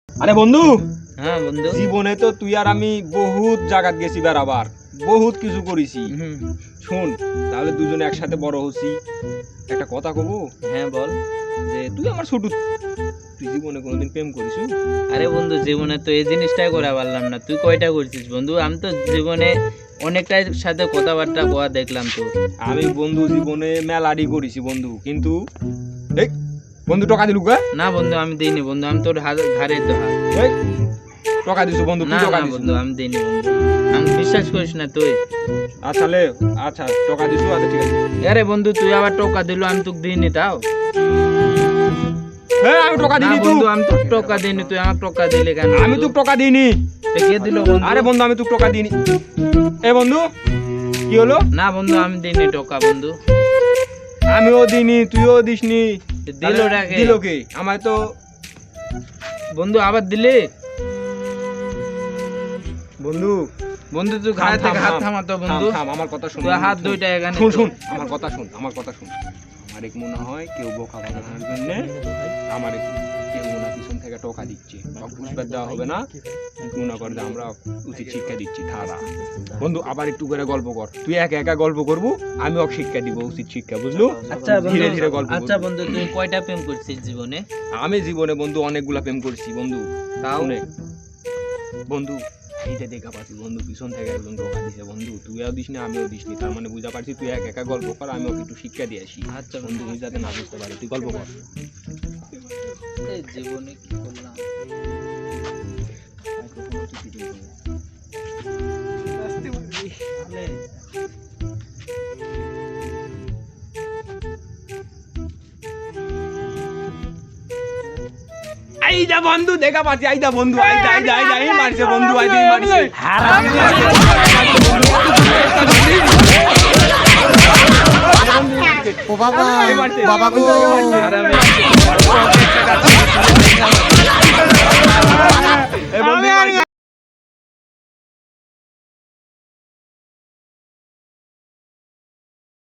আরে বন্ধু, হ্যাঁ বন্ধু। জীবনে তো তুই আর আমি বহুত জায়গাত গেছি বেড়াবার, বহুত কিছু করেছি। শোন, তাহলে দুজনে একসাথে বড় হচ্ছি, একটা কথা কব। হ্যাঁ বল। যে তুই আমার ছোট, তুই জীবনে কোনোদিন প্রেম করিস? আরে বন্ধু, জীবনে তো এই জিনিসটাই করে পারলাম না। তুই কয়টা করছিস বন্ধু? আমি তো জীবনে অনেকটাই সাথে কথাবার্তা কোয়া দেখলাম তো। আমি বন্ধু জীবনে মেলাডি করেছি বন্ধু, কিন্তু এই বন্ধু টাকা দিলু কে? না বন্ধু, আমি দিইনি বন্ধু। আমি তোর ঘাড়ে তো হাত। এই টাকা দিছু বন্ধু? না তুই টাকা না দিছু? বন্ধু, আমি দিইনি বন্ধু। আমি বিশ্বাস করিস না তুই। আচ্ছা লে, আচ্ছা টাকা দিছু, আচ্ছা ঠিক আছে। আরে বন্ধু, তুই আবার টোকা দিল, আমি তোকে দিইনি তাও। হ্যাঁ আমি টাকা না দিইনি তো। বন্ধু, আমি তোকে টোকা দিইনি। তুই আমাকে টোকা দিলে কেন? আমি তো টাকা দিইনি। কে দিল বন্ধু? আরে বন্ধু, আমি তো টাকা দিইনি। এ বন্ধু, কি হলো? না বন্ধু, আমি দিইনি টোকা বন্ধু। আমিও দিইনি, তুইও দিসনি। দিল ডাকে। দিল কে? আমায় তো বন্ধু আবার দিলি? বন্ধু বন্ধু তুই ঘাড়ে থেকে হাত থামাতো বন্ধু। থাম, আমার কথা শোন। তুই হাত দুইটা এখানে শুন শুন, আমার কথা শুন, আমার কথা শুন। আমার এক মনে হয় কেউ বোকা বানানোর জন্য আমার কেউ মনে পিছন থেকে টাকা দিচ্ছে, পুষ্পার দেওয়া হবে না। মনে কর যে আমরা উচিত শিক্ষা দিচ্ছি তারা। বন্ধু আবার একটু করে গল্প কর, তুই একা একা গল্প করবো, আমি ওকে শিক্ষা দিব, উচিত শিক্ষা, বুঝলো? আচ্ছা বন্ধু, ধীরে ধীরে গল্প করবো। আচ্ছা বন্ধু, তুই কয়টা প্রেম করছিস জীবনে? আমি জীবনে বন্ধু অনেকগুলা প্রেম করছি বন্ধু। তাও? অনেক বন্ধু। এইটা দেখা পাচ্ছি বন্ধু, পিছন থেকে একজন ধোকা দিছে বন্ধু। তুইও দিসনি, আমিও দিসনি, তার মানে বুঝা পারছি তুই একা একা গল্প কর, আমি ওকে একটু শিক্ষা দিয়ে আসি। আচ্ছা বন্ধু তুই যাতে না বুঝতে পারে, তুই গল্প কর। এই জীবনে কি করলাম? আইদা বন্ধু দেখা পাচ্ছি, আইদা বন্ধু, আইদা আইদা আইদা এই মারছে বন্ধু, আইদা এই মারছে। ও বাবা, এই মারছে। বাবা গো। হারামি।